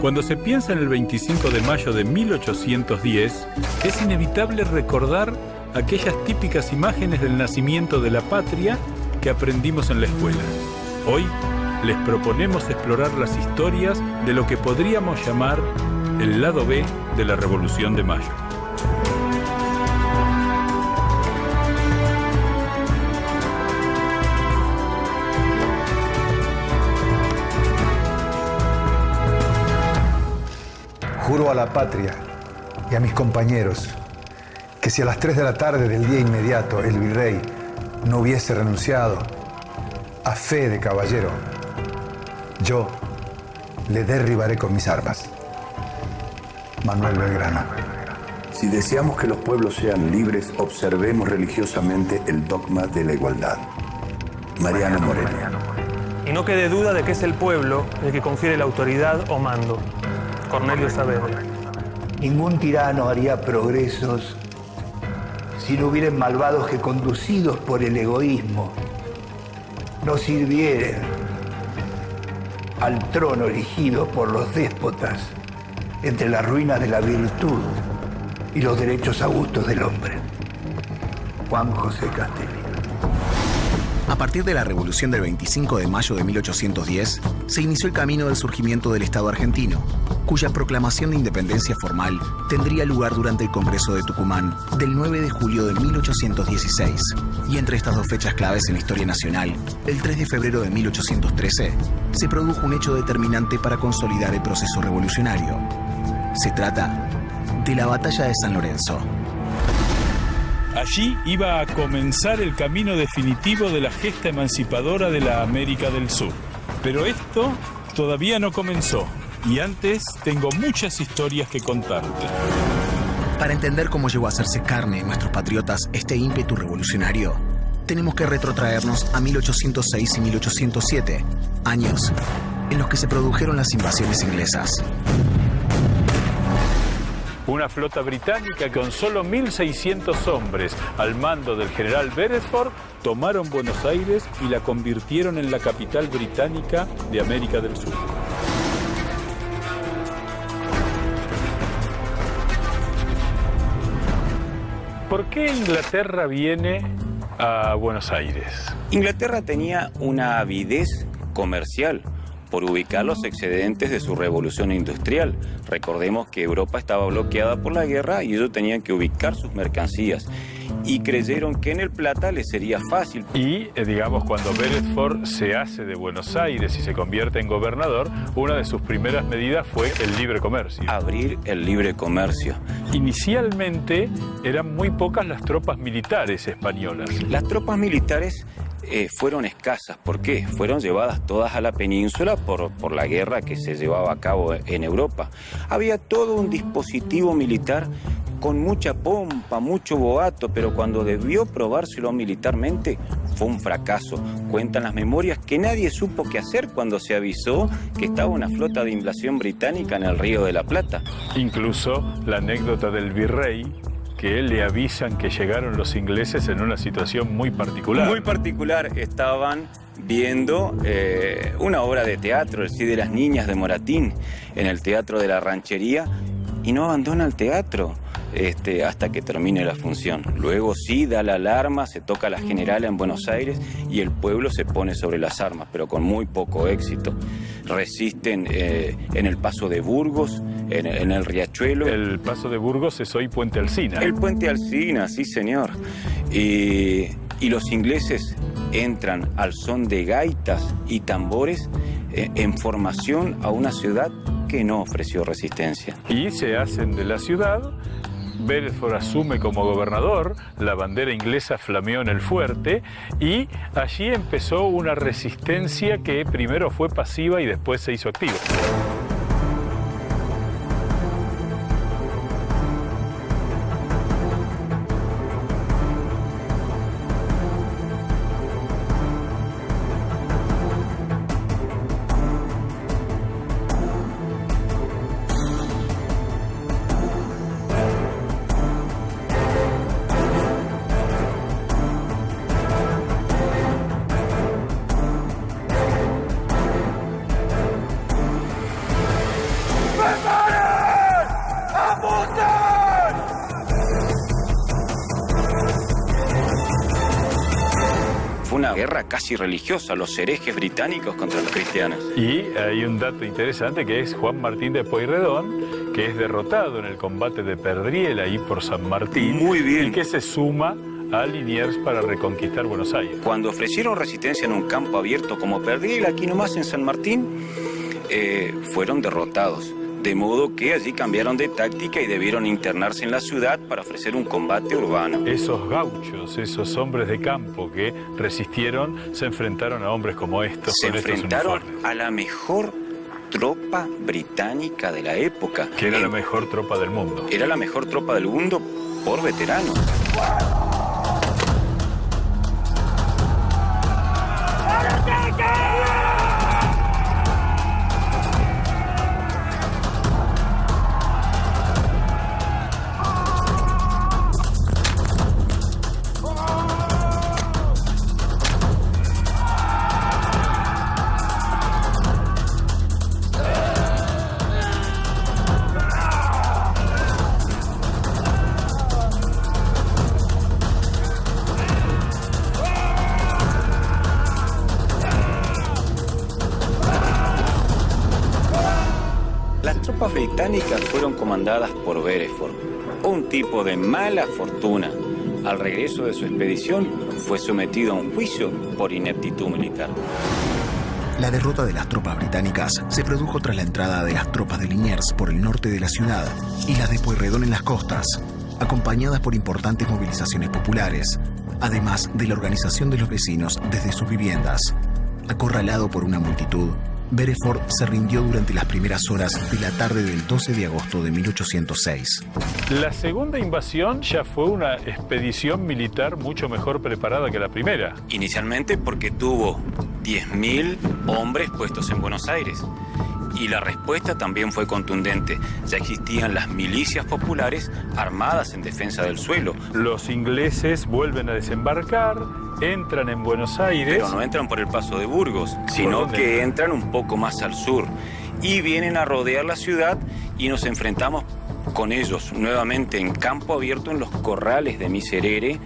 Cuando se piensa en el 25 de mayo de 1810, es inevitable recordar aquellas típicas imágenes del nacimiento de la patria que aprendimos en la escuela. Hoy les proponemos explorar las historias de lo que podríamos llamar el lado B de la Revolución de Mayo. Juro a la patria y a mis compañeros que si a las 3 de la tarde del día inmediato el virrey no hubiese renunciado a fe de caballero, yo le derribaré con mis armas. Manuel Belgrano. Si deseamos que los pueblos sean libres, observemos religiosamente el dogma de la igualdad. Mariano Moreno. Y no quede duda de que es el pueblo el que confiere la autoridad o mando. Cornelio Saavedra. Ningún tirano haría progresos si no hubieran malvados que, conducidos por el egoísmo, no sirvieren al trono erigido por los déspotas entre las ruinas de la virtud y los derechos augustos del hombre. Juan José Castelli. A partir de la Revolución del 25 de mayo de 1810, se inició el camino del surgimiento del Estado argentino, cuya proclamación de independencia formal tendría lugar durante el Congreso de Tucumán del 9 de julio de 1816. Y entre estas dos fechas claves en la historia nacional, el 3 de febrero de 1813, se produjo un hecho determinante para consolidar el proceso revolucionario. Se trata de la Batalla de San Lorenzo. Allí iba a comenzar el camino definitivo de la gesta emancipadora de la América del Sur. Pero esto todavía no comenzó, y antes tengo muchas historias que contarte. Para entender cómo llegó a hacerse carne en nuestros patriotas este ímpetu revolucionario, tenemos que retrotraernos a 1806 y 1807, años en los que se produjeron las invasiones inglesas. Una flota británica con solo 1.600 hombres al mando del general Beresford tomaron Buenos Aires y la convirtieron en la capital británica de América del Sur. ¿Por qué Inglaterra viene a Buenos Aires? Inglaterra tenía una avidez comercial por ubicar los excedentes de su revolución industrial. Recordemos que Europa estaba bloqueada por la guerra y ellos tenían que ubicar sus mercancías. Y creyeron que en el Plata les sería fácil. Y, digamos, cuando Beresford se hace de Buenos Aires y se convierte en gobernador, una de sus primeras medidas fue el libre comercio. Abrir el libre comercio. Inicialmente eran muy pocas las tropas militares españolas. Las tropas militares fueron escasas. ¿Por qué? Fueron llevadas todas a la península por la guerra que se llevaba a cabo en Europa. Había todo un dispositivo militar con mucha pompa, mucho boato, pero cuando debió probárselo militarmente fue un fracaso. Cuentan las memorias que nadie supo qué hacer cuando se avisó que estaba una flota de invasión británica en el Río de la Plata. Incluso la anécdota del virrey, que le avisan que llegaron los ingleses en una situación muy particular. Muy particular. Estaban viendo una obra de teatro, el Cid de las Niñas de Moratín, en el Teatro de la Ranchería, y no abandona el teatro hasta que termine la función. Luego sí da la alarma, se toca la generala en Buenos Aires y el pueblo se pone sobre las armas, pero con muy poco éxito. Resisten en el Paso de Burgos, en el Riachuelo. El Paso de Burgos es hoy Puente Alsina. El Puente Alsina, sí señor. Y los ingleses entran al son de gaitas y tambores en formación a una ciudad que no ofreció resistencia. Y se hacen de la ciudad. Beresford asume como gobernador, la bandera inglesa flameó en el fuerte y allí empezó una resistencia que primero fue pasiva y después se hizo activa. guerra casi religiosa, los herejes británicos contra los cristianos. Y hay un dato interesante que es Juan Martín de Pueyrredón, que es derrotado en el combate de Perdriel, ahí por San Martín. Muy bien. Y que se suma a Liniers para reconquistar Buenos Aires. Cuando ofrecieron resistencia en un campo abierto como Perdriel, aquí nomás en San Martín, fueron derrotados. De modo que allí cambiaron de táctica y debieron internarse en la ciudad para ofrecer un combate urbano. Esos gauchos, esos hombres de campo que resistieron, se enfrentaron a hombres como estos. Se enfrentaron a la mejor tropa británica de la época. Que era la mejor tropa del mundo. Era la mejor tropa del mundo por veteranos. Las tropas británicas fueron comandadas por Beresford, un tipo de mala fortuna. Al regreso de su expedición, fue sometido a un juicio por ineptitud militar. La derrota de las tropas británicas se produjo tras la entrada de las tropas de Liniers por el norte de la ciudad y las de Pueyrredón en las costas, acompañadas por importantes movilizaciones populares, además de la organización de los vecinos desde sus viviendas. Acorralado por una multitud, Beresford se rindió durante las primeras horas de la tarde del 12 de agosto de 1806. La segunda invasión ya fue una expedición militar mucho mejor preparada que la primera. Inicialmente porque tuvo 10.000 hombres puestos en Buenos Aires. Y la respuesta también fue contundente. Ya existían las milicias populares armadas en defensa del suelo. Los ingleses vuelven a desembarcar, entran en Buenos Aires. Pero no entran por el paso de Burgos, sino que entran un poco más al sur. Y vienen a rodear la ciudad y nos enfrentamos con ellos nuevamente en campo abierto en los corrales de Miserere,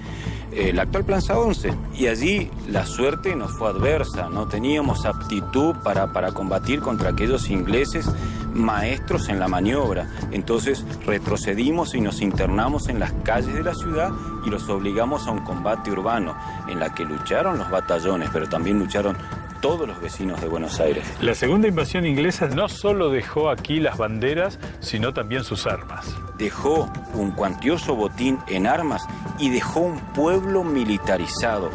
la actual Plaza 11. Y allí la suerte nos fue adversa. No teníamos aptitud para combatir contra aquellos ingleses maestros en la maniobra. Entonces retrocedimos y nos internamos en las calles de la ciudad y los obligamos a un combate urbano, en la que lucharon los batallones, pero también lucharon todos los vecinos de Buenos Aires. La segunda invasión inglesa no solo dejó aquí las banderas, sino también sus armas. Dejó un cuantioso botín en armas y dejó un pueblo militarizado.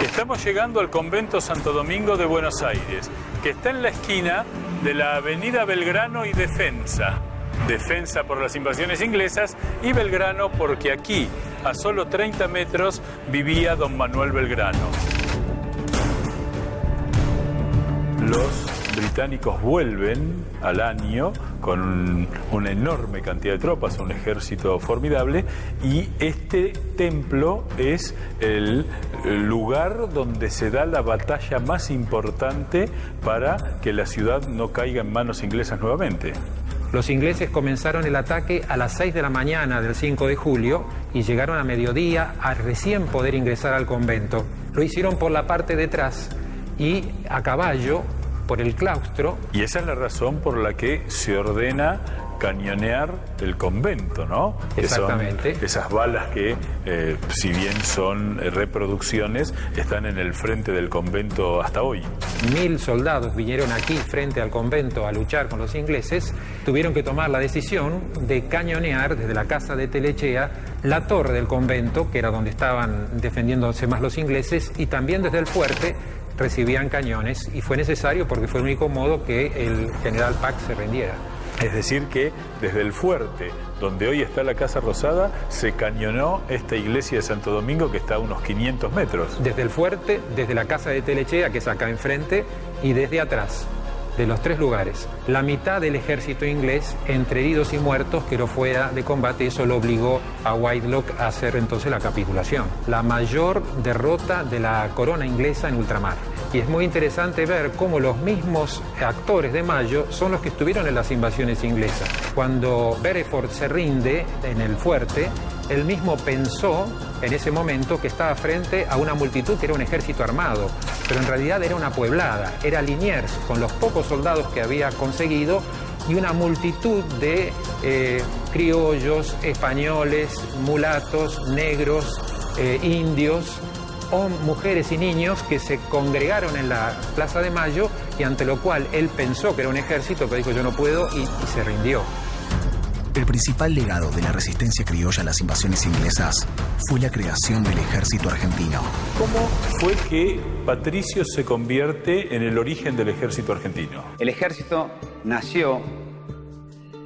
Estamos llegando al convento Santo Domingo de Buenos Aires, que está en la esquina de la avenida Belgrano y Defensa. Defensa por las invasiones inglesas y Belgrano porque aquí, a solo 30 metros, vivía don Manuel Belgrano. Los británicos vuelven al año con una enorme cantidad de tropas, un ejército formidable, y este templo es el lugar donde se da la batalla más importante para que la ciudad no caiga en manos inglesas nuevamente. Los ingleses comenzaron el ataque a las 6 de la mañana del 5 de julio y llegaron a mediodía a recién poder ingresar al convento. Lo hicieron por la parte de atrás y a caballo por el claustro. Y esa es la razón por la que se ordena cañonear el convento, ¿no? Exactamente. Que son esas balas que, si bien son reproducciones, están en el frente del convento hasta hoy. 1000 soldados vinieron aquí frente al convento a luchar con los ingleses. Tuvieron que tomar la decisión de cañonear desde la casa de Telechea la torre del convento, que era donde estaban defendiéndose más los ingleses, y también desde el fuerte recibían cañones, y fue necesario porque fue el único modo que el general Pack se rindiera. Es decir que desde el fuerte, donde hoy está la Casa Rosada, se cañonó esta iglesia de Santo Domingo que está a unos 500 metros. Desde el fuerte, desde la casa de Telechea, que es acá enfrente, y desde atrás, de los 3 lugares. La mitad del ejército inglés, entre heridos y muertos, quedó fuera de combate. Eso lo obligó a Whitelock a hacer entonces la capitulación. La mayor derrota de la corona inglesa en ultramar. Y es muy interesante ver cómo los mismos actores de Mayo son los que estuvieron en las invasiones inglesas. Cuando Hereford se rinde en el fuerte, él mismo pensó en ese momento que estaba frente a una multitud que era un ejército armado, pero en realidad era una pueblada, era Liniers, con los pocos soldados que había conseguido y una multitud de criollos, españoles, mulatos, negros, indios, mujeres y niños que se congregaron en la Plaza de Mayo y ante lo cual él pensó que era un ejército, pero dijo yo no puedo y se rindió. El principal legado de la resistencia criolla a las invasiones inglesas fue la creación del ejército argentino. ¿Cómo fue que Patricio se convierte en el origen del ejército argentino? El ejército nació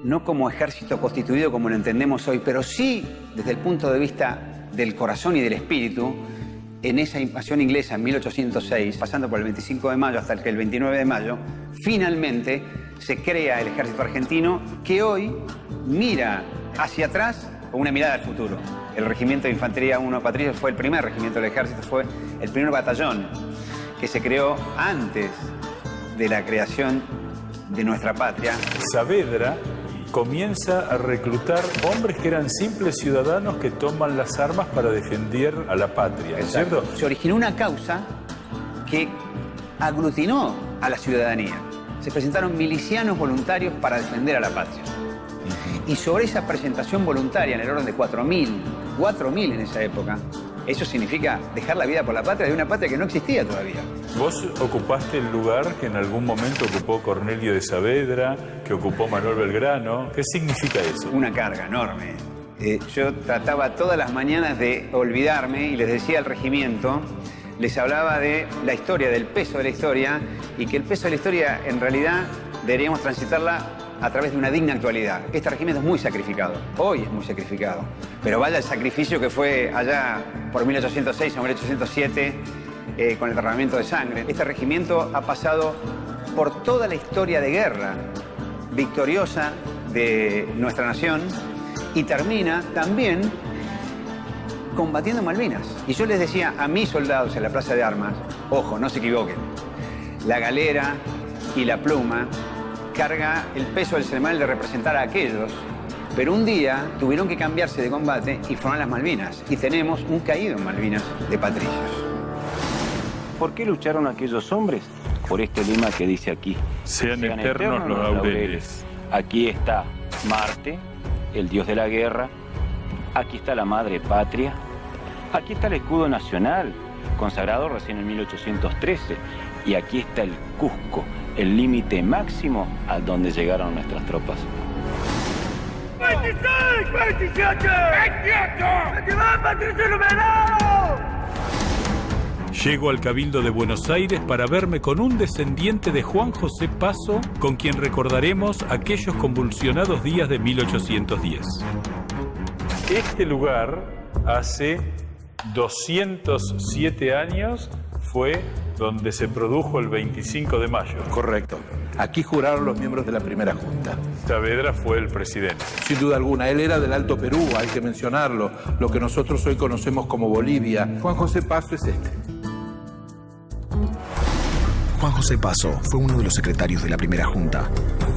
no como ejército constituido como lo entendemos hoy, pero sí desde el punto de vista del corazón y del espíritu. En esa invasión inglesa en 1806, pasando por el 25 de mayo hasta el 29 de mayo, finalmente se crea el ejército argentino que hoy mira hacia atrás con una mirada al futuro. El regimiento de infantería 1 Patricio fue el primer regimiento del ejército, fue el primer batallón que se creó antes de la creación de nuestra patria. Saavedra comienza a reclutar hombres que eran simples ciudadanos que toman las armas para defender a la patria, ¿es cierto? Se originó una causa que aglutinó a la ciudadanía. Se presentaron milicianos voluntarios para defender a la patria. Y sobre esa presentación voluntaria, en el orden de 4.000 en esa época, eso significa dejar la vida por la patria de una patria que no existía todavía. Vos ocupaste el lugar que en algún momento ocupó Cornelio de Saavedra, que ocupó Manuel Belgrano. ¿Qué significa eso? Una carga enorme. Yo trataba todas las mañanas de olvidarme y les decía al regimiento, les hablaba de la historia, del peso de la historia, y que el peso de la historia en realidad deberíamos transitarla a través de una digna actualidad. Este regimiento es muy sacrificado, hoy es muy sacrificado, pero vaya el sacrificio que fue allá por 1806 o 1807 con el derramamiento de sangre. Este regimiento ha pasado por toda la historia de guerra victoriosa de nuestra nación y termina también combatiendo Malvinas. Y yo les decía a mis soldados en la Plaza de Armas, ojo, no se equivoquen, la galera y la pluma carga el peso del ceremonial de representar a aquellos, pero un día tuvieron que cambiarse de combate y fueron a las Malvinas. Y tenemos un caído en Malvinas de patricios. ¿Por qué lucharon aquellos hombres? Por este lema que dice aquí. Sean eternos los laureles. Aquí está Marte, el dios de la guerra. Aquí está la madre patria. Aquí está el escudo nacional, consagrado recién en 1813. Y aquí está el Cusco, el límite máximo a donde llegaron nuestras tropas. 26, 27, 28, 22, Patricio numerado. Llego al Cabildo de Buenos Aires para verme con un descendiente de Juan José Paso, con quien recordaremos aquellos convulsionados días de 1810. Este lugar, hace 207 años, fue donde se produjo el 25 de mayo. Correcto. Aquí juraron los miembros de la primera junta. Saavedra fue el presidente. Sin duda alguna. Él era del Alto Perú, hay que mencionarlo. Lo que nosotros hoy conocemos como Bolivia. Juan José Paso es este. Juan José Paso fue uno de los secretarios de la primera junta.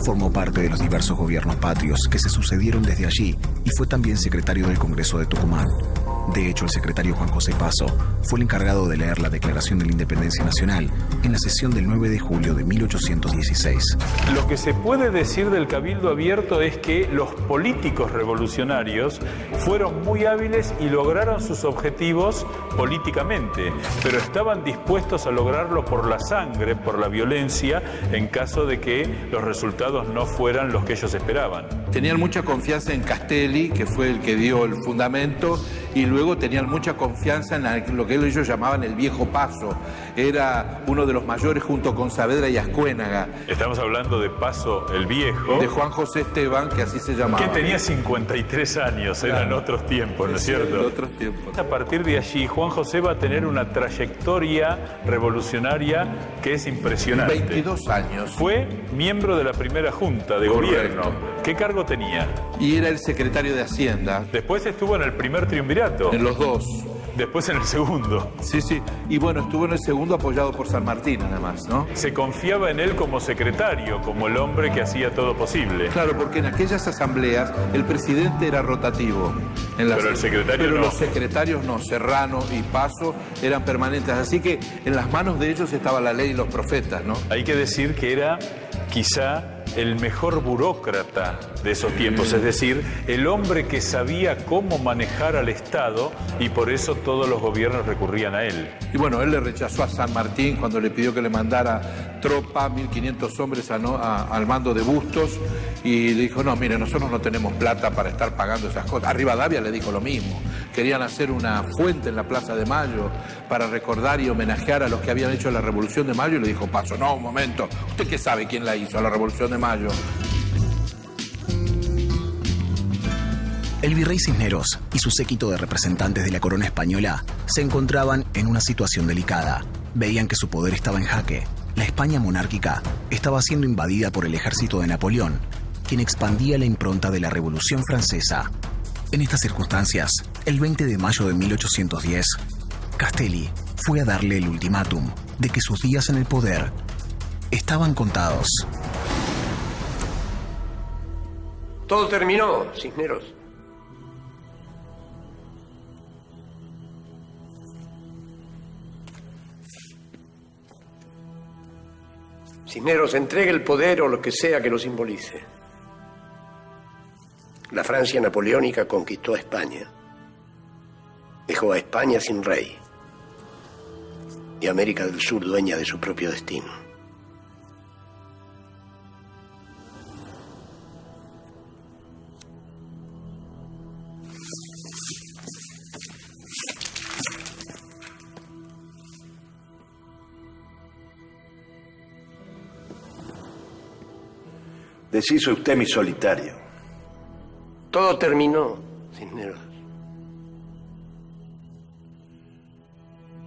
Formó parte de los diversos gobiernos patrios que se sucedieron desde allí y fue también secretario del Congreso de Tucumán. De hecho, el secretario Juan José Paso fue el encargado de leer la Declaración de la Independencia Nacional en la sesión del 9 de julio de 1816. Lo que se puede decir del Cabildo Abierto es que los políticos revolucionarios fueron muy hábiles y lograron sus objetivos políticamente, pero estaban dispuestos a lograrlo por la sangre, por la violencia, en caso de que los resultados no fueran los que ellos esperaban. Tenían mucha confianza en Castelli, que fue el que dio el fundamento, y luego tenían mucha confianza en lo que ellos llamaban el viejo Paso. Era uno de los mayores junto con Saavedra y Ascuénaga. Estamos hablando de Paso el Viejo. De Juan José Esteban, que así se llamaba. Que tenía 53 años, claro. Eran otros tiempos, ¿no es cierto? Eran otros tiempos. A partir de allí, Juan José va a tener una trayectoria revolucionaria que es impresionante. 22 años. Fue miembro de la primera junta de gobierno. ¿Qué cargo tenía? Y era el secretario de Hacienda. Después estuvo en el primer triunvirato. En los dos. después en el segundo. Sí, sí. Y bueno, estuvo en el segundo apoyado por San Martín, además, ¿no? Se confiaba en él como secretario, como el hombre que hacía todo posible. Claro, porque en aquellas asambleas el presidente era rotativo. Pero el secretario no. Los secretarios no, Serrano y Paso eran permanentes. Así que en las manos de ellos estaba la ley y los profetas, ¿no? Hay que decir que era quizá el mejor burócrata de esos tiempos, es decir, el hombre que sabía cómo manejar al Estado y por eso todos los gobiernos recurrían a él. Y bueno, él le rechazó a San Martín cuando le pidió que le mandara tropa, 1.500 hombres al mando de Bustos, y le dijo, no, mire, nosotros no tenemos plata para estar pagando esas cosas. A Rivadavia le dijo lo mismo. Querían hacer una fuente en la Plaza de Mayo para recordar y homenajear a los que habían hecho la Revolución de Mayo, y le dijo Paso, no, un momento, ¿usted qué sabe quién la hizo, la Revolución de Mayo? El virrey Cisneros y su séquito de representantes de la corona española se encontraban en una situación delicada. Veían que su poder estaba en jaque. La España monárquica estaba siendo invadida por el ejército de Napoleón, quien expandía la impronta de la Revolución Francesa. En estas circunstancias, el 20 de mayo de 1810, Castelli fue a darle el ultimátum de que sus días en el poder estaban contados. Todo terminó, Cisneros. Cisneros, entregue el poder o lo que sea que lo simbolice. La Francia napoleónica conquistó a España. Dejó a España sin rey. Y América del Sur dueña de su propio destino. Deshizo usted mi solitario. Todo terminó, Cisneros.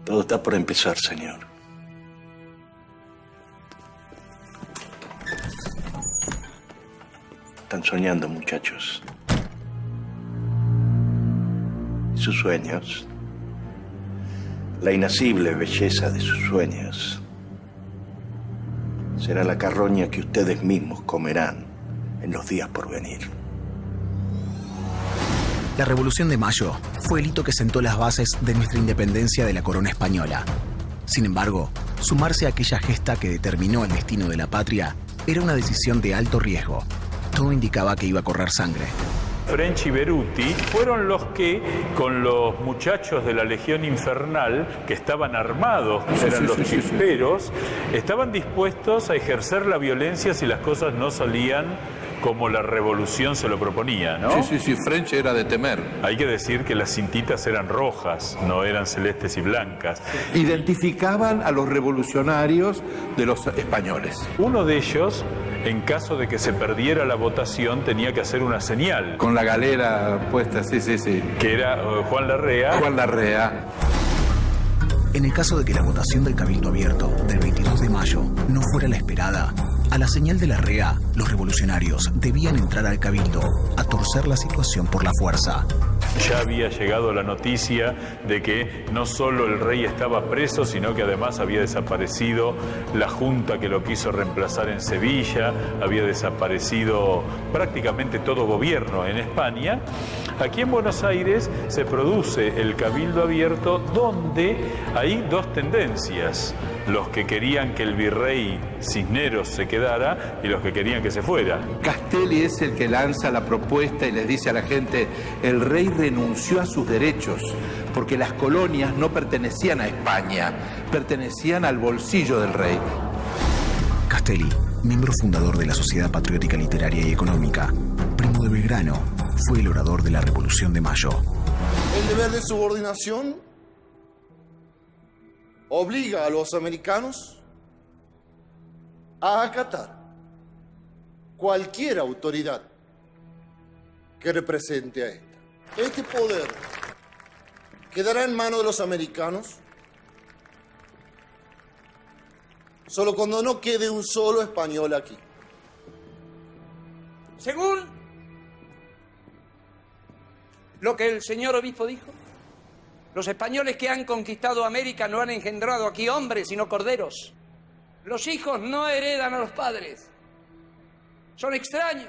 Todo está por empezar, señor. Están soñando, muchachos. Y sus sueños, la inacible belleza de sus sueños, será la carroña que ustedes mismos comerán en los días por venir. La Revolución de Mayo fue el hito que sentó las bases de nuestra independencia de la corona española. Sin embargo, sumarse a aquella gesta que determinó el destino de la patria era una decisión de alto riesgo. Todo indicaba que iba a correr sangre. French y Beruti fueron los que, con los muchachos de la Legión Infernal, que estaban armados, eran los chisperos, estaban dispuestos a ejercer la violencia si las cosas no salían como la revolución se lo proponía, ¿no? Sí, French era de temer. Hay que decir que las cintitas eran rojas, no eran celestes y blancas. Identificaban a los revolucionarios de los españoles. Uno de ellos, en caso de que se perdiera la votación, tenía que hacer una señal. Con la galera puesta, sí. Que era Juan Larrea. Juan Larrea. En el caso de que la votación del Cabildo Abierto del 22 de mayo no fuera la esperada, a la señal de Larrea, los revolucionarios debían entrar al Cabildo a torcer la situación por la fuerza. Ya había llegado la noticia de que no solo el rey estaba preso, sino que además había desaparecido la junta que lo quiso reemplazar en Sevilla, había desaparecido prácticamente todo gobierno en España. Aquí en Buenos Aires se produce el Cabildo Abierto, donde hay dos tendencias: los que querían que el virrey Cisneros se quedara y los que querían que se fuera. Castelli es el que lanza la propuesta y les dice a la gente: el rey renunció a sus derechos porque las colonias no pertenecían a España, pertenecían al bolsillo del rey. Castelli, miembro fundador de la Sociedad Patriótica Literaria y Económica, Primo de Belgrano, fue el orador de la Revolución de Mayo. El deber de subordinación obliga a los americanos a acatar cualquier autoridad que represente a esta. Este poder quedará en manos de los americanos solo cuando no quede un solo español aquí. Según lo que el señor obispo dijo, Los españoles que han conquistado América no han engendrado aquí hombres, sino corderos. Los hijos no heredan a los padres. Son extraños.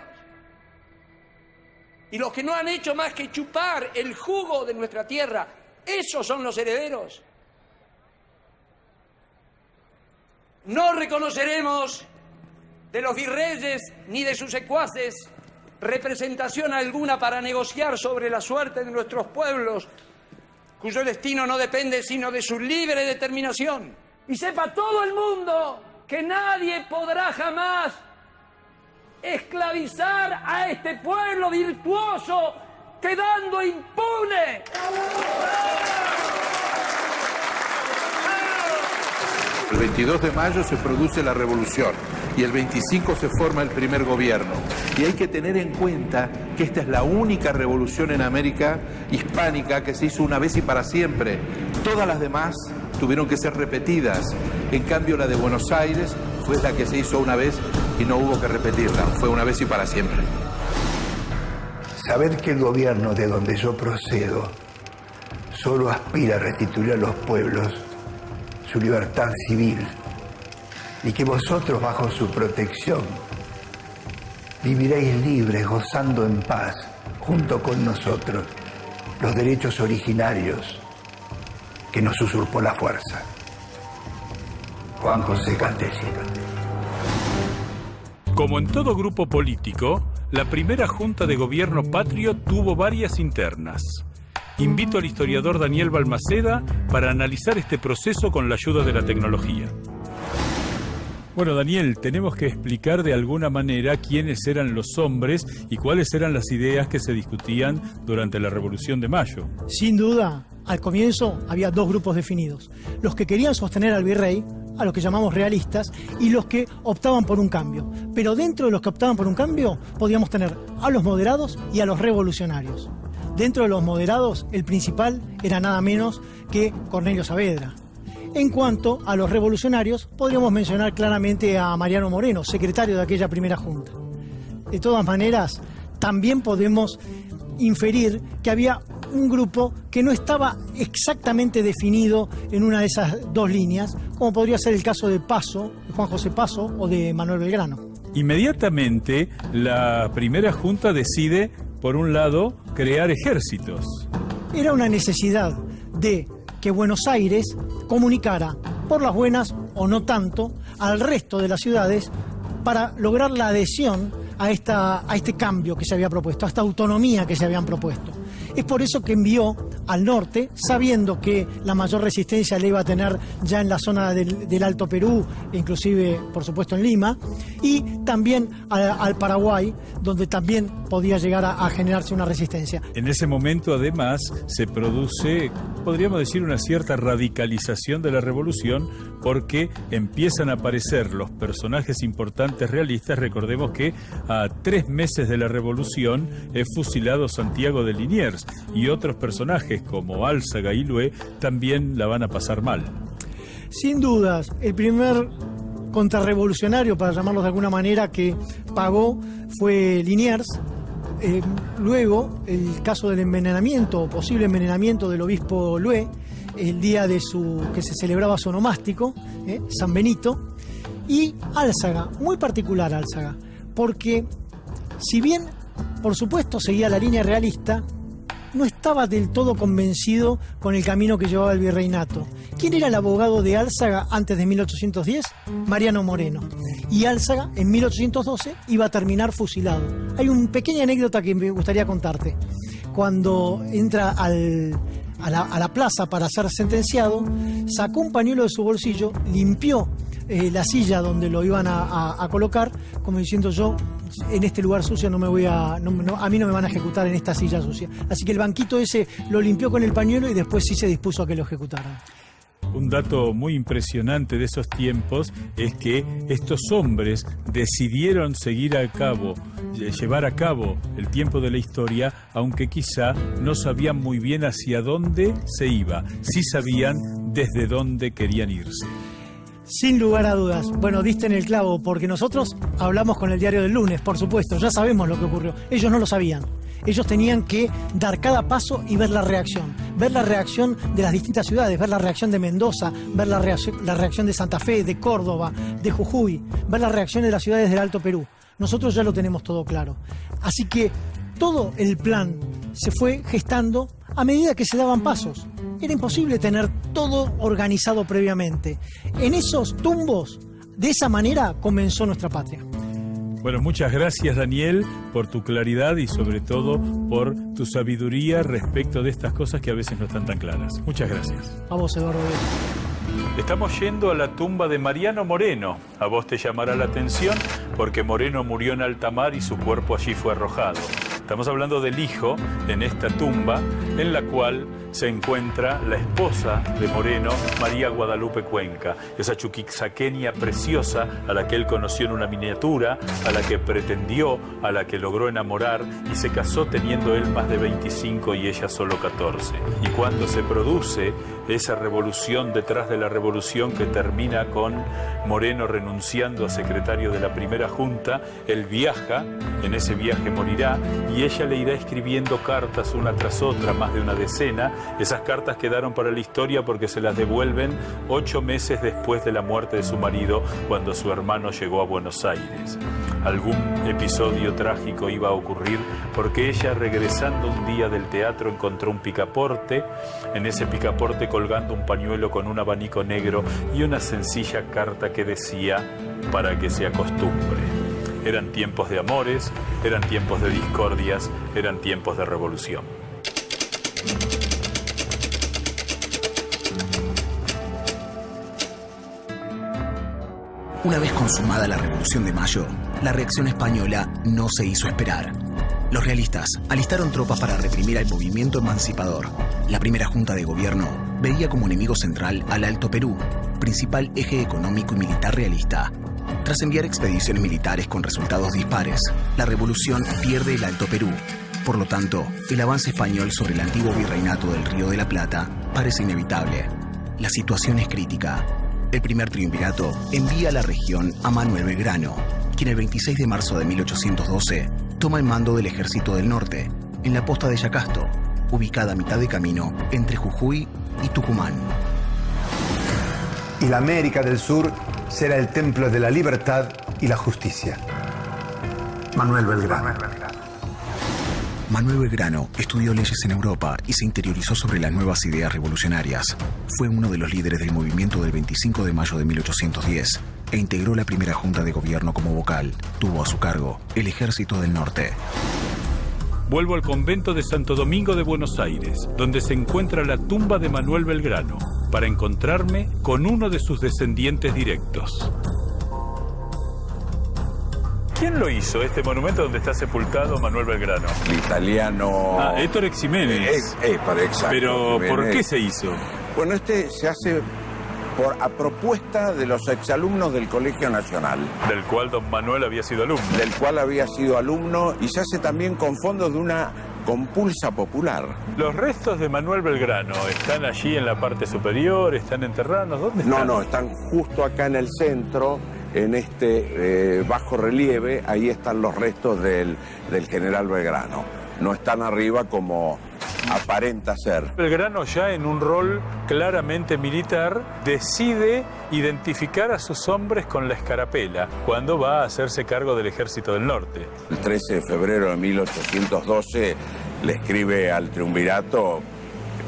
Y los que no han hecho más que chupar el jugo de nuestra tierra, esos son los herederos. No reconoceremos de los virreyes ni de sus secuaces representación alguna para negociar sobre la suerte de nuestros pueblos, cuyo destino no depende sino de su libre determinación. Y sepa todo el mundo que nadie podrá jamás esclavizar a este pueblo virtuoso quedando impune. El 22 de mayo se produce la revolución y el 25 se forma el primer gobierno. Y hay que tener en cuenta que esta es la única revolución en América hispánica que se hizo una vez y para siempre. Todas las demás tuvieron que ser repetidas. En cambio, la de Buenos Aires fue la que se hizo una vez y no hubo que repetirla. Fue una vez y para siempre. Saber que el gobierno de donde yo procedo solo aspira a restituir a los pueblos su libertad civil y que vosotros bajo su protección viviréis libres, gozando en paz junto con nosotros los derechos originarios que nos usurpó la fuerza. Juan José Castelli. Como en todo grupo político, la primera Junta de Gobierno Patrio tuvo varias internas. Invito al historiador Daniel Balmaceda para analizar este proceso con la ayuda de la tecnología. Bueno, Daniel, tenemos que explicar de alguna manera quiénes eran los hombres y cuáles eran las ideas que se discutían durante la Revolución de Mayo. Sin duda, al comienzo había dos grupos definidos. Los que querían sostener al virrey, a los que llamamos realistas, y los que optaban por un cambio. Pero dentro de los que optaban por un cambio, podíamos tener a los moderados y a los revolucionarios. Dentro de los moderados, el principal era nada menos que Cornelio Saavedra. En cuanto a los revolucionarios, podríamos mencionar claramente a Mariano Moreno, secretario de aquella primera junta. De todas maneras, también podemos inferir que había un grupo que no estaba exactamente definido en una de esas dos líneas, como podría ser el caso de Paso, de Juan José Paso o de Manuel Belgrano. Inmediatamente, la primera junta decide, por un lado, crear ejércitos. Era una necesidad de que Buenos Aires comunicara, por las buenas o no tanto, al resto de las ciudades para lograr la adhesión a este cambio que se había propuesto, a esta autonomía que se habían propuesto. Es por eso que envió al norte, sabiendo que la mayor resistencia la iba a tener ya en la zona del Alto Perú, inclusive, por supuesto, en Lima, y también al Paraguay, donde también podía llegar a generarse una resistencia. En ese momento, además, se produce, podríamos decir, una cierta radicalización de la revolución, porque empiezan a aparecer los personajes importantes realistas. Recordemos que a 3 meses de la revolución es fusilado Santiago de Liniers, y otros personajes como Álzaga y Lué también la van a pasar mal. Sin dudas, el primer contrarrevolucionario, para llamarlo de alguna manera, que pagó fue Liniers. Luego, el caso del envenenamiento, o posible envenenamiento del obispo Lué, el día de que se celebraba su onomástico, San Benito, y Álzaga, muy particular Álzaga, porque si bien, por supuesto, seguía la línea realista, no estaba del todo convencido con el camino que llevaba el virreinato. ¿Quién era el abogado de Álzaga antes de 1810? Mariano Moreno. Y Álzaga, en 1812, iba a terminar fusilado. Hay una pequeña anécdota que me gustaría contarte. Cuando entra a la plaza para ser sentenciado, sacó un pañuelo de su bolsillo, limpió la silla donde lo iban a colocar, como diciendo: yo en este lugar sucio a mí no me van a ejecutar en esta silla sucia. Así que el banquito ese lo limpió con el pañuelo y después sí se dispuso a que lo ejecutaran. Un dato muy impresionante de esos tiempos es que estos hombres decidieron llevar a cabo el tiempo de la historia, aunque quizá no sabían muy bien hacia dónde se iba. Sí sabían desde dónde querían irse. Sin lugar a dudas. Bueno, diste en el clavo, porque nosotros hablamos con el diario del lunes, por supuesto, ya sabemos lo que ocurrió. Ellos no lo sabían. Ellos tenían que dar cada paso y ver la reacción de las distintas ciudades, ver la reacción de Mendoza, ver la reacción de Santa Fe, de Córdoba, de Jujuy, ver la reacción de las ciudades del Alto Perú. Nosotros ya lo tenemos todo claro. Así que todo el plan se fue gestando a medida que se daban pasos. Era imposible tener todo organizado previamente. En esos tumbos, de esa manera comenzó nuestra patria. Bueno, muchas gracias, Daniel, por tu claridad y sobre todo por tu sabiduría respecto de estas cosas que a veces no están tan claras. Muchas gracias. A vos, Eduardo. Estamos yendo a la tumba de Mariano Moreno. A vos te llamará la atención porque Moreno murió en alta mar y su cuerpo allí fue arrojado. Estamos hablando del hijo en esta tumba en la cual se encuentra la esposa de Moreno, María Guadalupe Cuenca, esa chuquisaqueña preciosa a la que él conoció en una miniatura, a la que pretendió, a la que logró enamorar y se casó teniendo él más de 25 y ella solo 14. Y cuando se produce esa revolución detrás de la revolución que termina con Moreno renunciando a secretario de la primera junta, él viaja, en ese viaje morirá y ella le irá escribiendo cartas una tras otra, más de una decena. Esas cartas quedaron para la historia porque se las devuelven 8 meses después de la muerte de su marido, cuando su hermano llegó a Buenos Aires. Algún episodio trágico iba a ocurrir porque ella, regresando un día del teatro, encontró un picaporte. En ese picaporte colgando un pañuelo con un abanico negro y una sencilla carta que decía: para que se acostumbre. Eran tiempos de amores, eran tiempos de discordias, eran tiempos de revolución. Una vez consumada la Revolución de Mayo, la reacción española no se hizo esperar. Los realistas alistaron tropas para reprimir al movimiento emancipador. La primera junta de gobierno veía como enemigo central al Alto Perú, principal eje económico y militar realista. Tras enviar expediciones militares con resultados dispares, la revolución pierde el Alto Perú. Por lo tanto, el avance español sobre el antiguo virreinato del Río de la Plata parece inevitable. La situación es crítica. El primer triunvirato envía a la región a Manuel Belgrano, quien el 26 de marzo de 1812 toma el mando del Ejército del Norte, en la posta de Yacasto, ubicada a mitad de camino entre Jujuy y Tucumán. Y la América del Sur será el templo de la libertad y la justicia. Manuel Belgrano. Manuel Belgrano estudió leyes en Europa y se interiorizó sobre las nuevas ideas revolucionarias. Fue uno de los líderes del movimiento del 25 de mayo de 1810 e integró la primera junta de gobierno como vocal. Tuvo a su cargo el Ejército del Norte. Vuelvo al convento de Santo Domingo de Buenos Aires, donde se encuentra la tumba de Manuel Belgrano, para encontrarme con uno de sus descendientes directos. ¿Quién lo hizo, este monumento donde está sepultado Manuel Belgrano? El italiano... Héctor Ximénez. Exacto. Pero, ¿por qué se hizo? Bueno, se hace a propuesta de los exalumnos del Colegio Nacional. Del cual don Manuel había sido alumno. Del cual había sido alumno, y se hace también con fondos de una compulsa popular. ¿Los restos de Manuel Belgrano están allí en la parte superior? ¿Están enterrados? ¿Dónde están? No, están justo acá en el centro, en este bajo relieve. Ahí están los restos del general Belgrano. No están arriba como aparenta ser. Belgrano, ya en un rol claramente militar, decide identificar a sus hombres con la escarapela cuando va a hacerse cargo del Ejército del Norte. El 13 de febrero de 1812 le escribe al triunvirato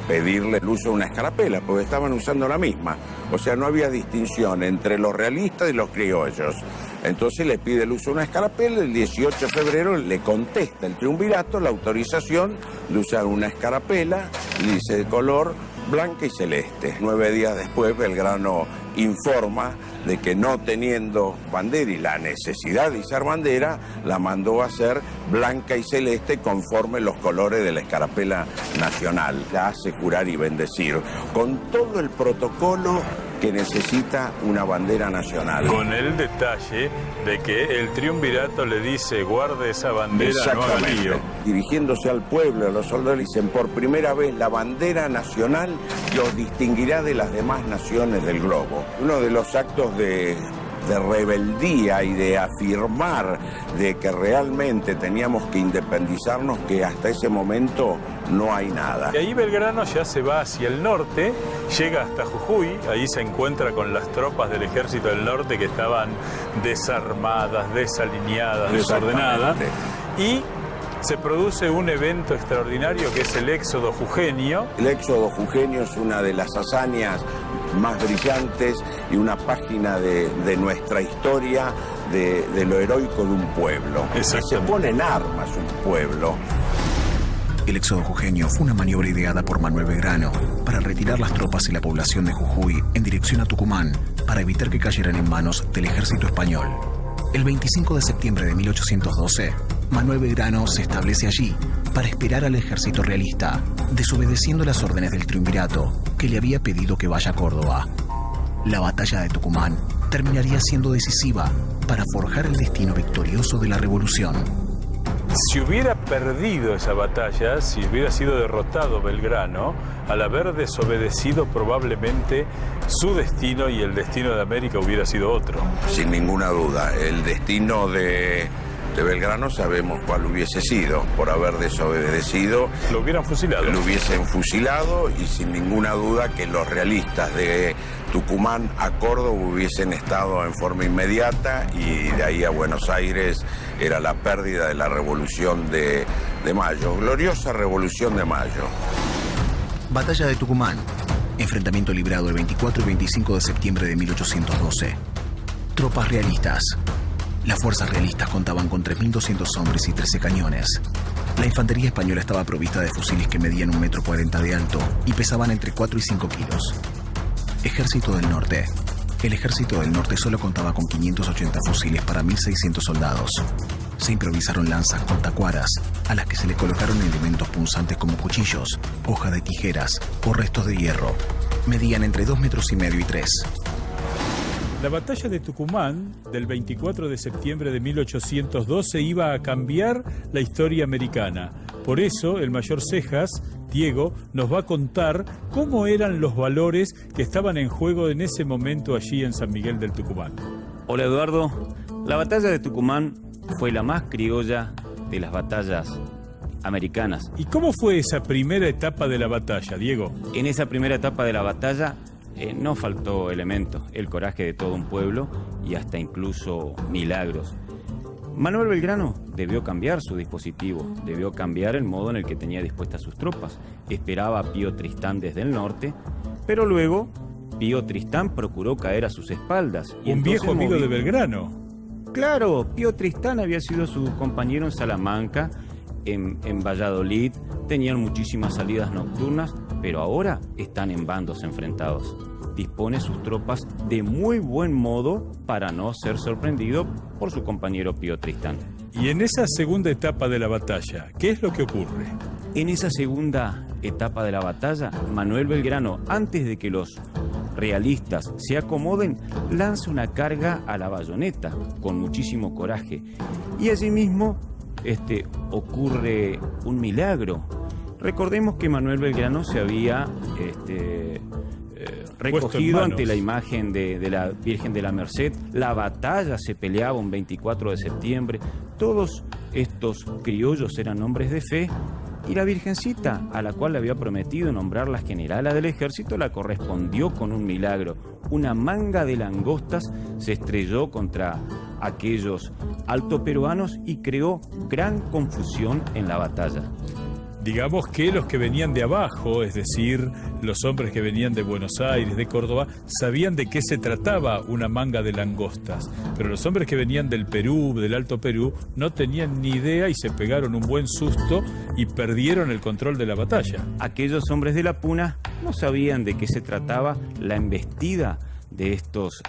pedirle el uso de una escarapela, porque estaban usando la misma. O sea, no había distinción entre los realistas y los criollos. Entonces le pide el uso de una escarapela. El 18 de febrero le contesta el triunvirato la autorización de usar una escarapela, le dice de color blanca y celeste. 9 días después, Belgrano informa de que, no teniendo bandera y la necesidad de izar bandera, la mandó a hacer blanca y celeste conforme los colores de la escarapela nacional. La hace jurar y bendecir con todo el protocolo que necesita una bandera nacional. Con el detalle de que el triunvirato le dice, guarde esa bandera, no haga lío. Dirigiéndose al pueblo, a los soldados, dicen, por primera vez la bandera nacional los distinguirá de las demás naciones del globo. Uno de los actos de rebeldía y de afirmar de que realmente teníamos que independizarnos, que hasta ese momento no hay nada. Y ahí Belgrano ya se va hacia el norte, llega hasta Jujuy, ahí se encuentra con las tropas del Ejército del Norte que estaban desarmadas, desalineadas, desordenadas, y se produce un evento extraordinario que es el éxodo jujeño. El éxodo jujeño es una de las hazañas más brillantes y una página de nuestra historia, de lo heroico de un pueblo. Se pone en armas un pueblo. El éxodo jujeño fue una maniobra ideada por Manuel Belgrano para retirar las tropas y la población de Jujuy en dirección a Tucumán para evitar que cayeran en manos del ejército español. El 25 de septiembre de 1812, Manuel Belgrano se establece allí para esperar al ejército realista, desobedeciendo las órdenes del triunvirato que le había pedido que vaya a Córdoba. La batalla de Tucumán terminaría siendo decisiva para forjar el destino victorioso de la revolución. Si hubiera perdido esa batalla, si hubiera sido derrotado Belgrano, al haber desobedecido probablemente su destino y el destino de América hubiera sido otro. Sin ninguna duda, el destino de Belgrano sabemos cuál hubiese sido. Por haber desobedecido, lo hubieran fusilado. Lo hubiesen fusilado, y sin ninguna duda que los realistas de Tucumán a Córdoba hubiesen estado en forma inmediata, y de ahí a Buenos Aires era la pérdida de la Revolución de Mayo. Gloriosa Revolución de Mayo. Batalla de Tucumán. Enfrentamiento librado el 24 y 25 de septiembre de 1812. Tropas realistas. Las fuerzas realistas contaban con 3.200 hombres y 13 cañones. La infantería española estaba provista de fusiles que medían 1,40 m de alto y pesaban entre 4 y 5 kilos. Ejército del Norte. El Ejército del Norte solo contaba con 580 fusiles para 1.600 soldados. Se improvisaron lanzas con tacuaras, a las que se le colocaron elementos punzantes como cuchillos, hoja de tijeras o restos de hierro. Medían entre 2,5 metros y 3. La batalla de Tucumán, del 24 de septiembre de 1812, iba a cambiar la historia americana. Por eso, el mayor Cejas, Diego, nos va a contar cómo eran los valores que estaban en juego en ese momento allí en San Miguel del Tucumán. Hola, Eduardo. La batalla de Tucumán fue la más criolla de las batallas americanas. ¿Y cómo fue esa primera etapa de la batalla, Diego? En esa primera etapa de la batalla no faltó elementos, el coraje de todo un pueblo y hasta incluso milagros. Manuel Belgrano debió cambiar su dispositivo, debió cambiar el modo en el que tenía dispuestas sus tropas. Esperaba a Pío Tristán desde el norte, pero luego Pío Tristán procuró caer a sus espaldas. Y un viejo amigo de Belgrano. Claro, Pío Tristán había sido su compañero en Salamanca, en Valladolid, tenían muchísimas salidas nocturnas, pero ahora están en bandos enfrentados. Dispone sus tropas de muy buen modo para no ser sorprendido por su compañero Pío Tristán. Y en esa segunda etapa de la batalla, ¿qué es lo que ocurre? En esa segunda etapa de la batalla, Manuel Belgrano, antes de que los realistas se acomoden, lanza una carga a la bayoneta con muchísimo coraje. Y allí mismo ocurre un milagro. Recordemos que Manuel Belgrano se había recogido ante la imagen de la Virgen de la Merced. La batalla se peleaba un 24 de septiembre. Todos estos criollos eran hombres de fe, y la Virgencita, a la cual le había prometido nombrarla generala del ejército, la correspondió con un milagro. Una manga de langostas se estrelló contra aquellos altoperuanos y creó gran confusión en la batalla. Digamos que los que venían de abajo, es decir, los hombres que venían de Buenos Aires, de Córdoba, sabían de qué se trataba una manga de langostas. Pero los hombres que venían del Perú, del Alto Perú, no tenían ni idea y se pegaron un buen susto y perdieron el control de la batalla. Aquellos hombres de la Puna no sabían de qué se trataba la embestida de estos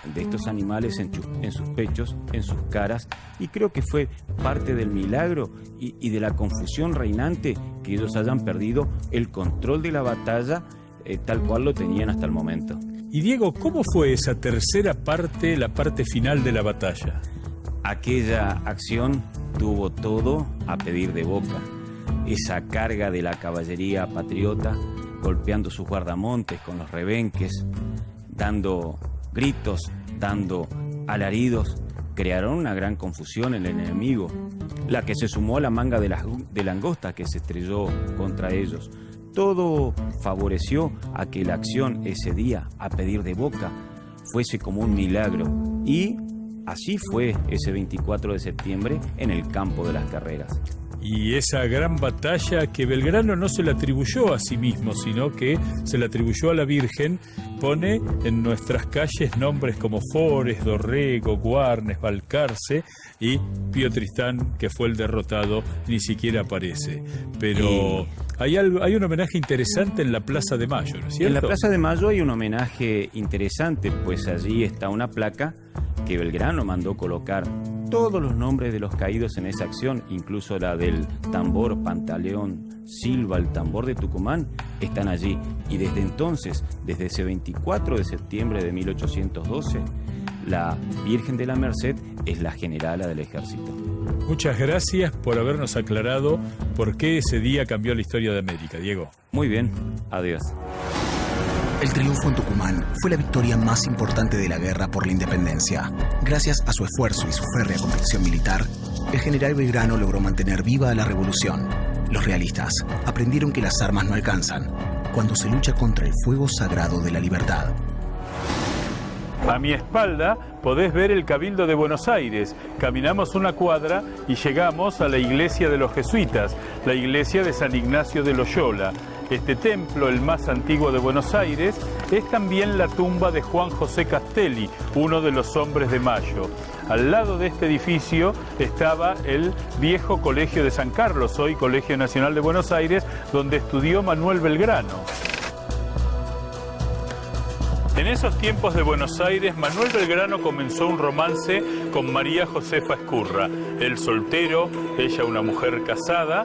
animales en sus pechos, en sus caras, y creo que fue parte del milagro y de la confusión reinante que ellos hayan perdido el control de la batalla tal cual lo tenían hasta el momento. Y Diego, ¿cómo fue esa tercera parte, la parte final de la batalla? Aquella acción tuvo todo a pedir de Boca. Esa carga de la caballería patriota, golpeando sus guardamontes con los rebenques, dando gritos, dando alaridos, crearon una gran confusión en el enemigo, la que se sumó a la manga de langosta que se estrelló contra ellos. Todo favoreció a que la acción ese día, a pedir de Boca, fuese como un milagro. Y así fue ese 24 de septiembre en el campo de las Carreras. Y esa gran batalla que Belgrano no se la atribuyó a sí mismo, sino que se la atribuyó a la Virgen, pone en nuestras calles nombres como Forés, Dorrego, Guarnes, Balcarce, y Pío Tristán, que fue el derrotado, ni siquiera aparece. Pero hay un homenaje interesante en la Plaza de Mayo, ¿no es cierto? En la Plaza de Mayo hay un homenaje interesante, pues allí está una placa que Belgrano mandó colocar. Todos los nombres de los caídos en esa acción, incluso la del tambor Pantaleón Silva, el tambor de Tucumán, están allí. Y desde entonces, desde ese 24 de septiembre de 1812, la Virgen de la Merced es la generala del ejército. Muchas gracias por habernos aclarado por qué ese día cambió la historia de América, Diego. Muy bien, adiós. El triunfo en Tucumán fue la victoria más importante de la guerra por la independencia. Gracias a su esfuerzo y su férrea convicción militar, el general Belgrano logró mantener viva la revolución. Los realistas aprendieron que las armas no alcanzan cuando se lucha contra el fuego sagrado de la libertad. A mi espalda podés ver el Cabildo de Buenos Aires. Caminamos una cuadra y llegamos a la iglesia de los jesuitas, la iglesia de San Ignacio de Loyola. Este templo, el más antiguo de Buenos Aires, es también la tumba de Juan José Castelli, uno de los hombres de Mayo. Al lado de este edificio estaba el viejo Colegio de San Carlos, hoy Colegio Nacional de Buenos Aires, donde estudió Manuel Belgrano. En esos tiempos de Buenos Aires, Manuel Belgrano comenzó un romance con María Josefa Escurra. Él soltero, ella una mujer casada.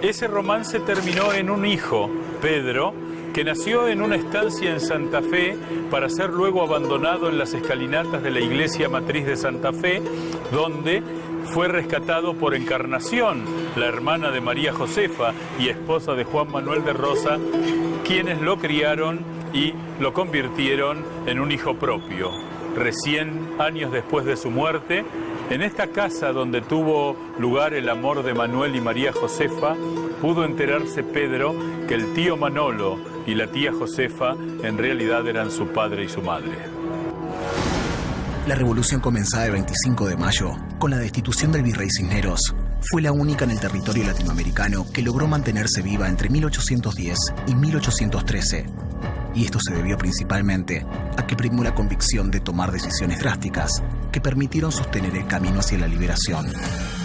Ese romance terminó en un hijo, Pedro, que nació en una estancia en Santa Fe para ser luego abandonado en las escalinatas de la iglesia matriz de Santa Fe, donde fue rescatado por Encarnación, la hermana de María Josefa y esposa de Juan Manuel de Rosa, quienes lo criaron y lo convirtieron en un hijo propio. Recién, años después de su muerte, en esta casa donde tuvo lugar el amor de Manuel y María Josefa, pudo enterarse Pedro que el tío Manolo y la tía Josefa en realidad eran su padre y su madre. La revolución comenzada el 25 de mayo, con la destitución del virrey Cisneros, fue la única en el territorio latinoamericano que logró mantenerse viva entre 1810 y 1813. Y esto se debió principalmente a que primó la convicción de tomar decisiones drásticas que permitieron sostener el camino hacia la liberación,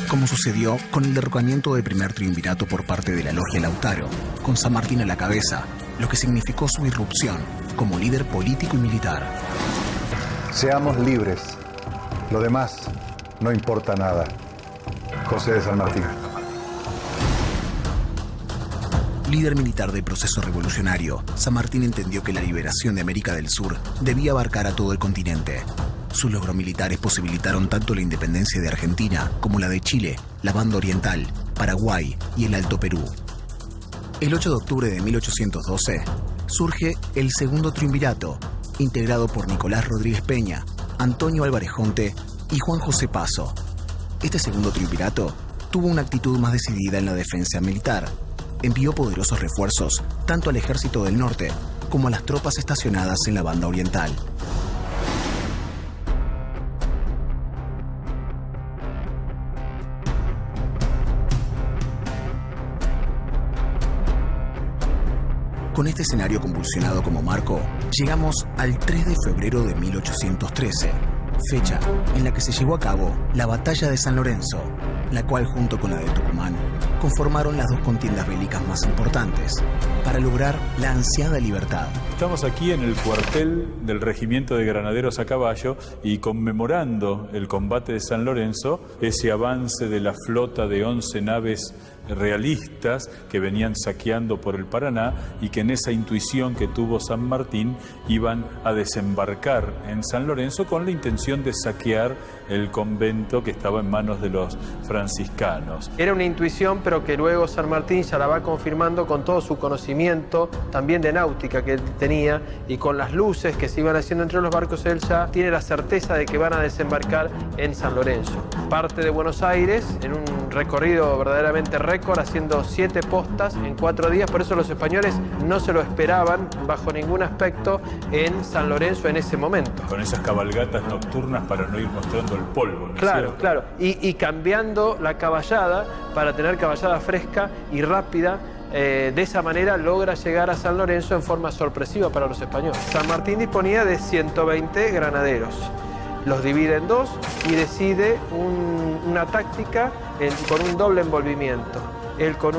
como sucedió con el derrocamiento del primer triunvirato por parte de la Logia Lautaro, con San Martín a la cabeza, lo que significó su irrupción como líder político y militar. Seamos libres. Lo demás no importa nada. José de San Martín. Líder militar del proceso revolucionario, San Martín entendió que la liberación de América del Sur debía abarcar a todo el continente. Sus logros militares posibilitaron tanto la independencia de Argentina como la de Chile, la Banda Oriental, Paraguay y el Alto Perú. El 8 de octubre de 1812 surge el segundo triunvirato, integrado por Nicolás Rodríguez Peña, Antonio Álvarez Jonte y Juan José Paso. Este segundo triunvirato tuvo una actitud más decidida en la defensa militar. Envió poderosos refuerzos tanto al ejército del norte como a las tropas estacionadas en la Banda Oriental. Con este escenario convulsionado como marco, llegamos al 3 de febrero de 1813, fecha en la que se llevó a cabo la Batalla de San Lorenzo, la cual junto con la de Tucumán conformaron las dos contiendas bélicas más importantes para lograr la ansiada libertad. Estamos aquí en el cuartel del Regimiento de Granaderos a Caballo y conmemorando el combate de San Lorenzo, ese avance de la flota de 11 naves realistas que venían saqueando por el Paraná y que en esa intuición que tuvo San Martín iban a desembarcar en San Lorenzo con la intención de saquear el convento que estaba en manos de los franciscanos. Era una intuición, pero que luego San Martín ya la va confirmando con todo su conocimiento también de náutica que él tenía y con las luces que se iban haciendo entre los barcos. Él ya tiene la certeza de que van a desembarcar en San Lorenzo. Parte de Buenos Aires en un recorrido verdaderamente récord, haciendo 7 postas en 4 días. Por eso los españoles no se lo esperaban bajo ningún aspecto en San Lorenzo en ese momento. Con esas cabalgatas nocturnas para no ir mostrando el polvo, ¿no es Claro, cierto? claro. Y cambiando la caballada para tener caballada fresca y rápida. De esa manera logra llegar a San Lorenzo en forma sorpresiva para los españoles. San Martín disponía de 120 granaderos. Los divide en 2 y decide una táctica con un doble envolvimiento. Él con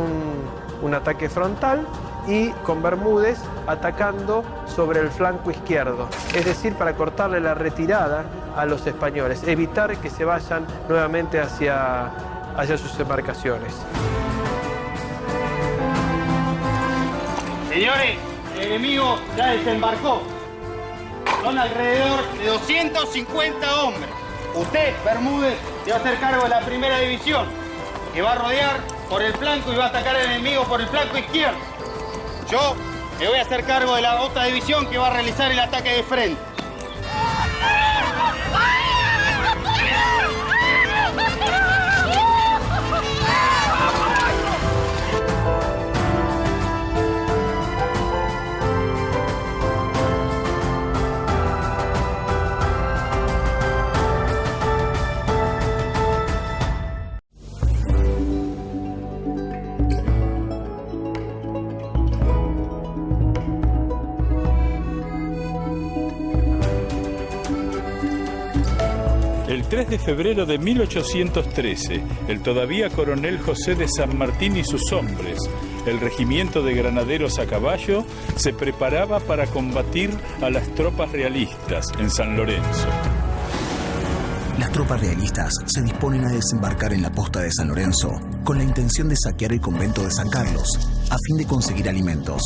un ataque frontal y con Bermúdez atacando sobre el flanco izquierdo. Es decir, para cortarle la retirada a los españoles, evitar que se vayan nuevamente hacia sus embarcaciones. Señores, el enemigo ya desembarcó. Son alrededor de 250 hombres. Usted, Bermúdez, se va a hacer cargo de la primera división, que va a rodear por el flanco y va a atacar al enemigo por el flanco izquierdo. Yo me voy a hacer cargo de la otra división que va a realizar el ataque de frente. El 3 de febrero de 1813, el todavía coronel José de San Martín y sus hombres, el regimiento de granaderos a caballo, se preparaba para combatir a las tropas realistas en San Lorenzo. Las tropas realistas se disponen a desembarcar en la posta de San Lorenzo con la intención de saquear el convento de San Carlos a fin de conseguir alimentos.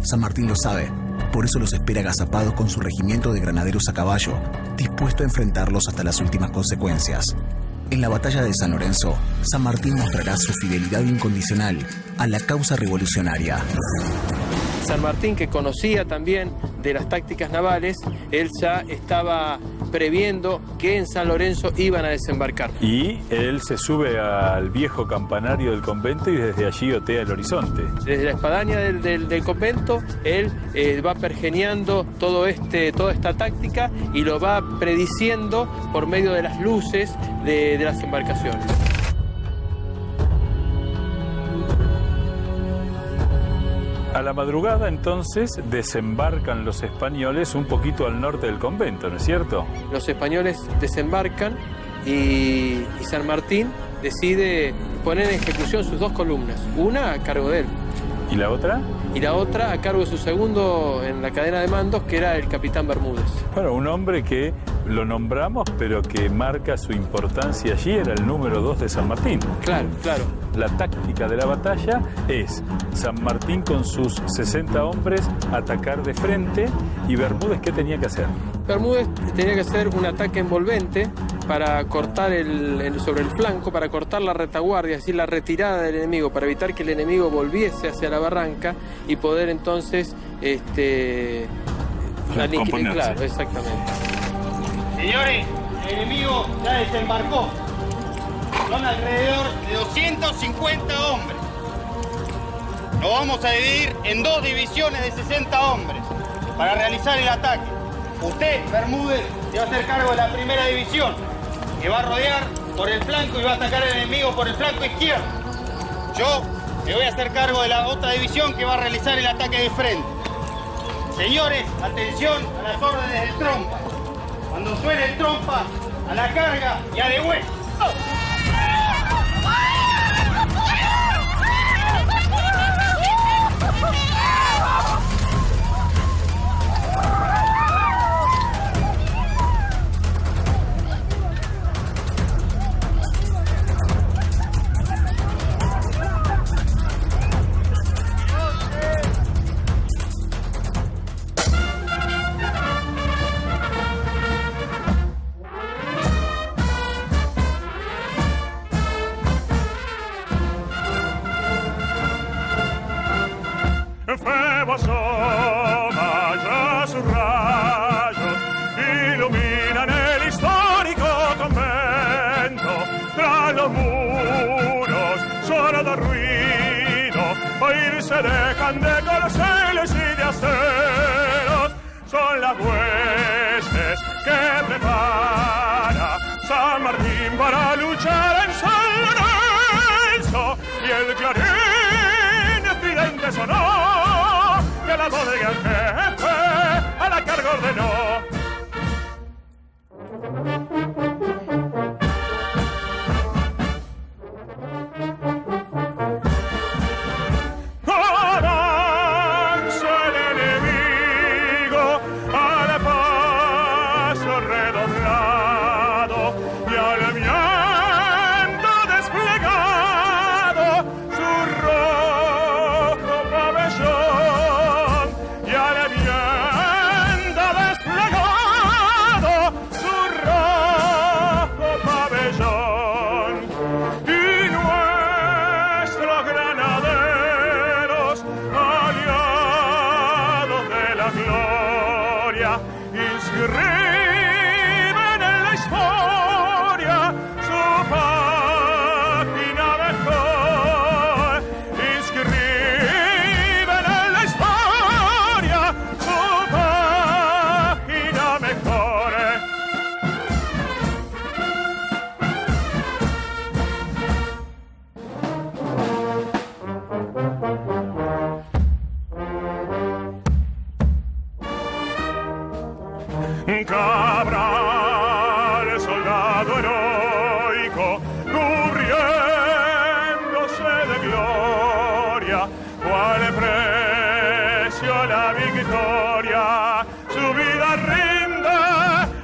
San Martín lo sabe, por eso los espera agazapados con su regimiento de granaderos a caballo, dispuesto a enfrentarlos hasta las últimas consecuencias. En la batalla de San Lorenzo, San Martín mostrará su fidelidad incondicional a la causa revolucionaria. San Martín, que conocía también de las tácticas navales, él ya estaba previendo que en San Lorenzo iban a desembarcar. Y él se sube al viejo campanario del convento y desde allí otea el horizonte. Desde la espadaña del convento, él va pergeñando toda esta táctica y lo va prediciendo por medio de las luces de las embarcaciones. A la madrugada, entonces, desembarcan los españoles un poquito al norte del convento, ¿no es cierto? Los españoles desembarcan y San Martín decide poner en ejecución sus 2 columnas, una a cargo de él. ¿Y la otra? Y la otra a cargo de su segundo en la cadena de mandos, que era el capitán Bermúdez. Bueno, un hombre que lo nombramos, pero que marca su importancia allí, era el número 2 de San Martín. Claro, claro. La táctica de la batalla es San Martín con sus 60 hombres atacar de frente, y Bermúdez, ¿qué tenía que hacer? Bermúdez tenía que hacer un ataque envolvente para cortar sobre el flanco, para cortar la retaguardia, es decir, la retirada del enemigo, para evitar que el enemigo volviese hacia la barranca y poder entonces aniquilar. Claro, exactamente. Señores, el enemigo ya desembarcó. Son alrededor de 250 hombres. Nos vamos a dividir en 2 divisiones de 60 hombres para realizar el ataque. Usted, Bermúdez, se va a hacer cargo de la primera división, que va a rodear por el flanco y va a atacar al enemigo por el flanco izquierdo. Yo me voy a hacer cargo de la otra división que va a realizar el ataque de frente. Señores, atención a las órdenes del trompa. Cuando suene el trompa, a la carga y a de vuelta. Febo asoma ya sus rayos, iluminan el histórico convento. Tras los muros, solo de ruido, oír se dejan de corceles y de aceros. Son las huestes que prepara San Martín para luchar en San Lorenzo, y el clarín estridente sonó que la voz del jefe a la carga ordenó. Cabral, soldado heroico, cubriéndose de gloria, cuál precio la victoria, su vida rinde,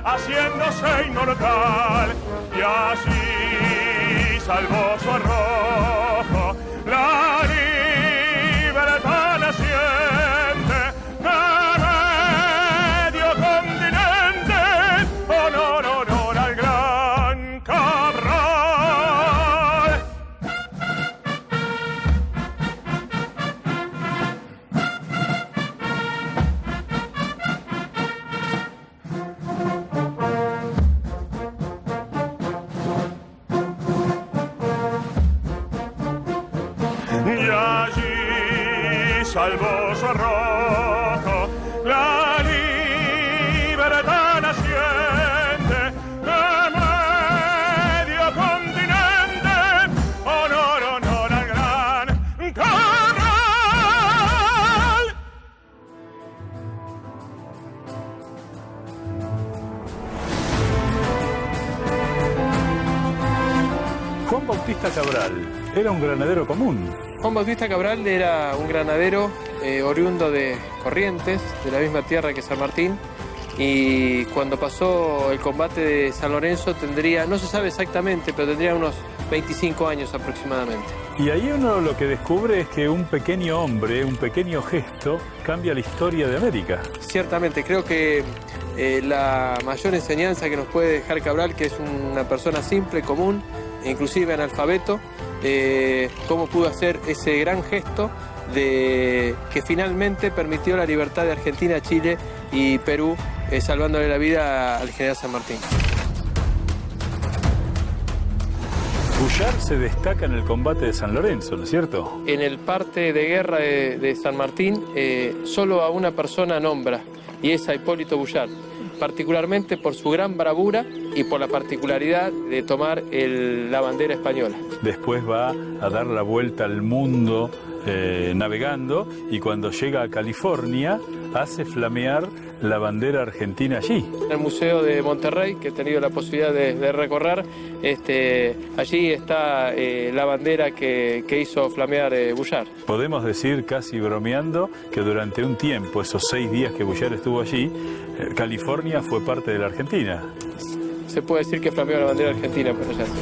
haciéndose inmortal, y así salvó su arrojo, la libertad naciente. Salvó su arrojo, la libertad naciente de medio continente. Honor, honor al gran Cabral. Juan Bautista Cabral era un granadero común. Juan Bautista Cabral era un granadero oriundo de Corrientes, de la misma tierra que San Martín, y cuando pasó el combate de San Lorenzo tendría, no se sabe exactamente, pero tendría unos 25 años aproximadamente. Y ahí uno lo que descubre es que un pequeño hombre, un pequeño gesto, cambia la historia de América. Ciertamente, creo que la mayor enseñanza que nos puede dejar Cabral, que es una persona simple, común, inclusive analfabeto, cómo pudo hacer ese gran gesto que finalmente permitió la libertad de Argentina, Chile y Perú, salvándole la vida al general San Martín. Bullard se destaca en el combate de San Lorenzo, ¿no es cierto? En el parte de guerra de San Martín, solo a una persona nombra, y es a Hipólito Bullard, particularmente por su gran bravura y por la particularidad de tomar la bandera española. Después va a dar la vuelta al mundo navegando, y cuando llega a California hace flamear la bandera argentina allí. En el Museo de Monterrey, que he tenido la posibilidad de recorrer, allí está la bandera que hizo flamear Bullard. Podemos decir, casi bromeando, que durante un tiempo, esos 6 días que Bullard estuvo allí, California fue parte de la Argentina. Se puede decir que flameó la bandera argentina, pero ya sí.